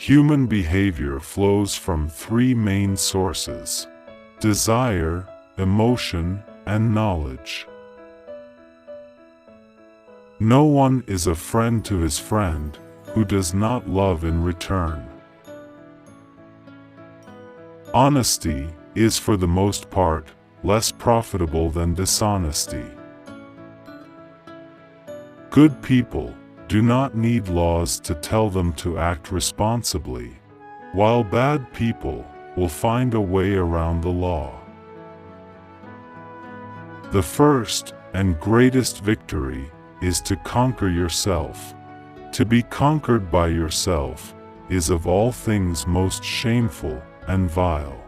Human behavior flows from three main sources: desire, emotion, and knowledge. No one is a friend to his friend who does not love in return. Honesty is for the most part less profitable than dishonesty. Good people do not need laws to tell them to act responsibly, while bad people will find a way around the law. The first and greatest victory is to conquer yourself. To be conquered by yourself is of all things most shameful and vile.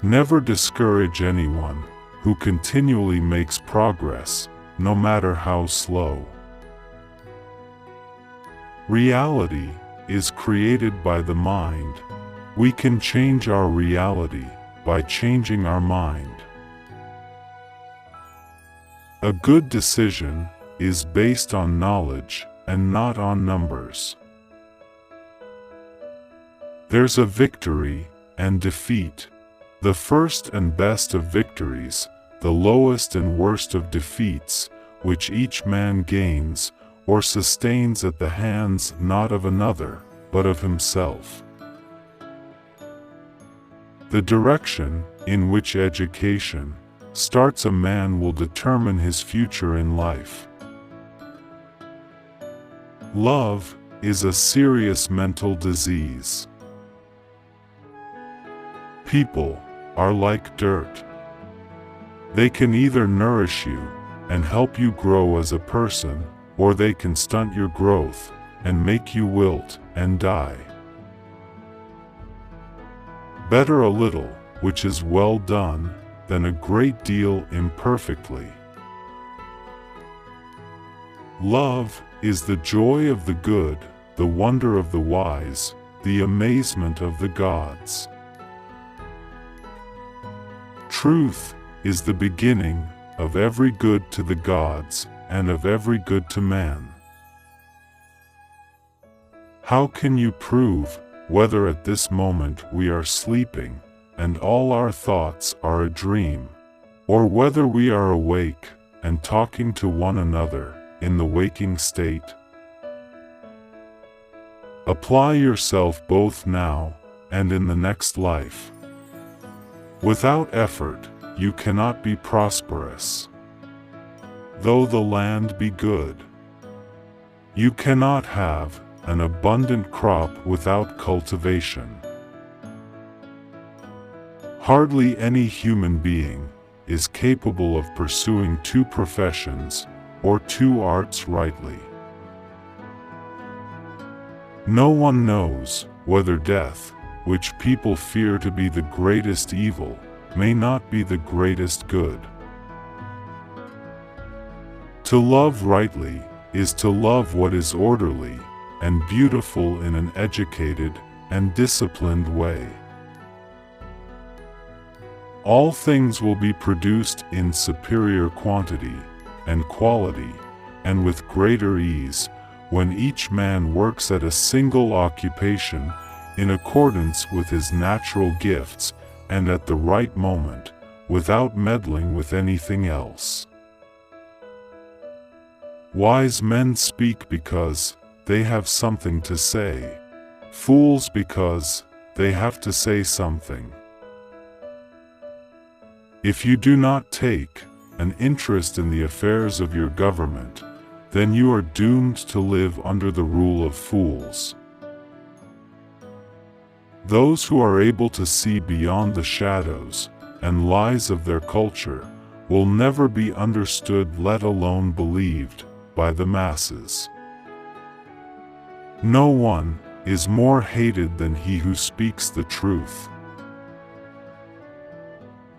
Never discourage anyone who continually makes progress, no matter how slow. Reality is created by the mind. We can change our reality by changing our mind. A good decision is based on knowledge and not on numbers. There's a victory and defeat. The first and best of victories, the lowest and worst of defeats, which each man gains or sustains at the hands not of another, but of himself. The direction in which education starts a man will determine his future in life. Love is a serious mental disease. People are like dirt. They can either nourish you and help you grow as a person, or they can stunt your growth and make you wilt and die. Better a little, which is well done, than a great deal imperfectly. Love is the joy of the good, the wonder of the wise, the amazement of the gods. Truth is the beginning of every good to the gods and of every good to man. How can you prove whether at this moment we are sleeping and all our thoughts are a dream, or whether we are awake and talking to one another in the waking state? Apply yourself both now and in the next life. Without effort, you cannot be prosperous. Though the land be good, you cannot have an abundant crop without cultivation. Hardly any human being is capable of pursuing two professions or two arts rightly. No one knows whether death, which people fear to be the greatest evil, may not be the greatest good. To love rightly is to love what is orderly and beautiful in an educated and disciplined way. All things will be produced in superior quantity and quality, and with greater ease, when each man works at a single occupation in accordance with his natural gifts and at the right moment, without meddling with anything else. Wise men speak because they have something to say. Fools because they have to say something. If you do not take an interest in the affairs of your government, then you are doomed to live under the rule of fools. Those who are able to see beyond the shadows and lies of their culture will never be understood, let alone believed, by the masses. No one is more hated than he who speaks the truth.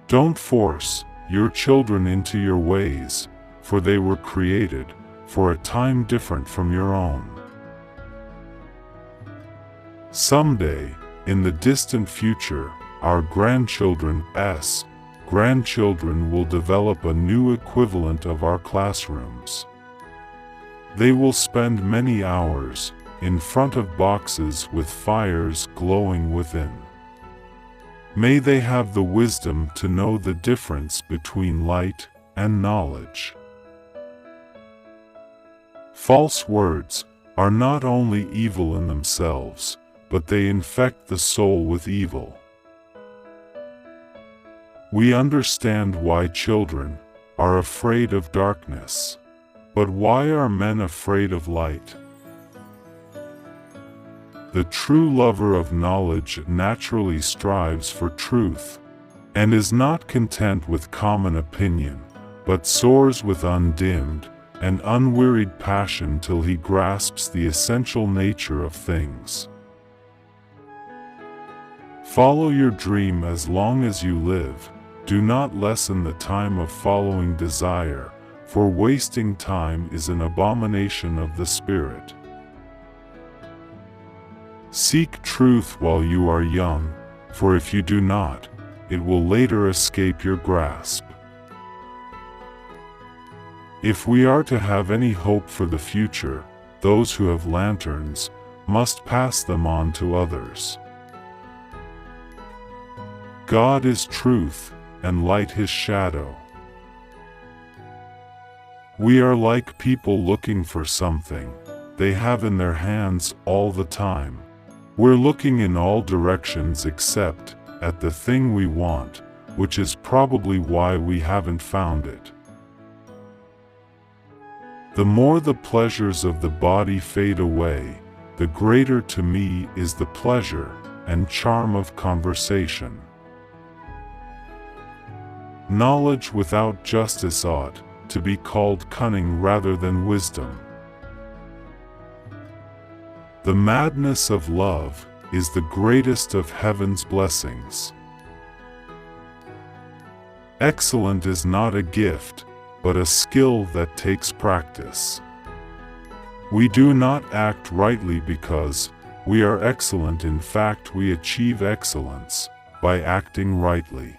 Don't force your children into your ways, for they were created for a time different from your own. Someday, in the distant future, our grandchildren's grandchildren will develop a new equivalent of our classrooms. They will spend many hours in front of boxes with fires glowing within. May they have the wisdom to know the difference between light and knowledge. False words are not only evil in themselves, but they infect the soul with evil. We understand why children are afraid of darkness. But why are men afraid of light? The true lover of knowledge naturally strives for truth, and is not content with common opinion, but soars with undimmed and unwearied passion till he grasps the essential nature of things. Follow your dream as long as you live. Do not lessen the time of following desire, for wasting time is an abomination of the spirit. Seek truth while you are young, for if you do not, it will later escape your grasp. If we are to have any hope for the future, those who have lanterns must pass them on to others. God is truth, and light his shadow. We are like people looking for something they have in their hands all the time. We're looking in all directions except at the thing we want, which is probably why we haven't found it. The more the pleasures of the body fade away, the greater to me is the pleasure and charm of conversation. Knowledge without justice ought to be called cunning rather than wisdom. The madness of love is the greatest of heaven's blessings. Excellent is not a gift, but a skill that takes practice. We do not act rightly because we are excellent. In fact, we achieve excellence by acting rightly.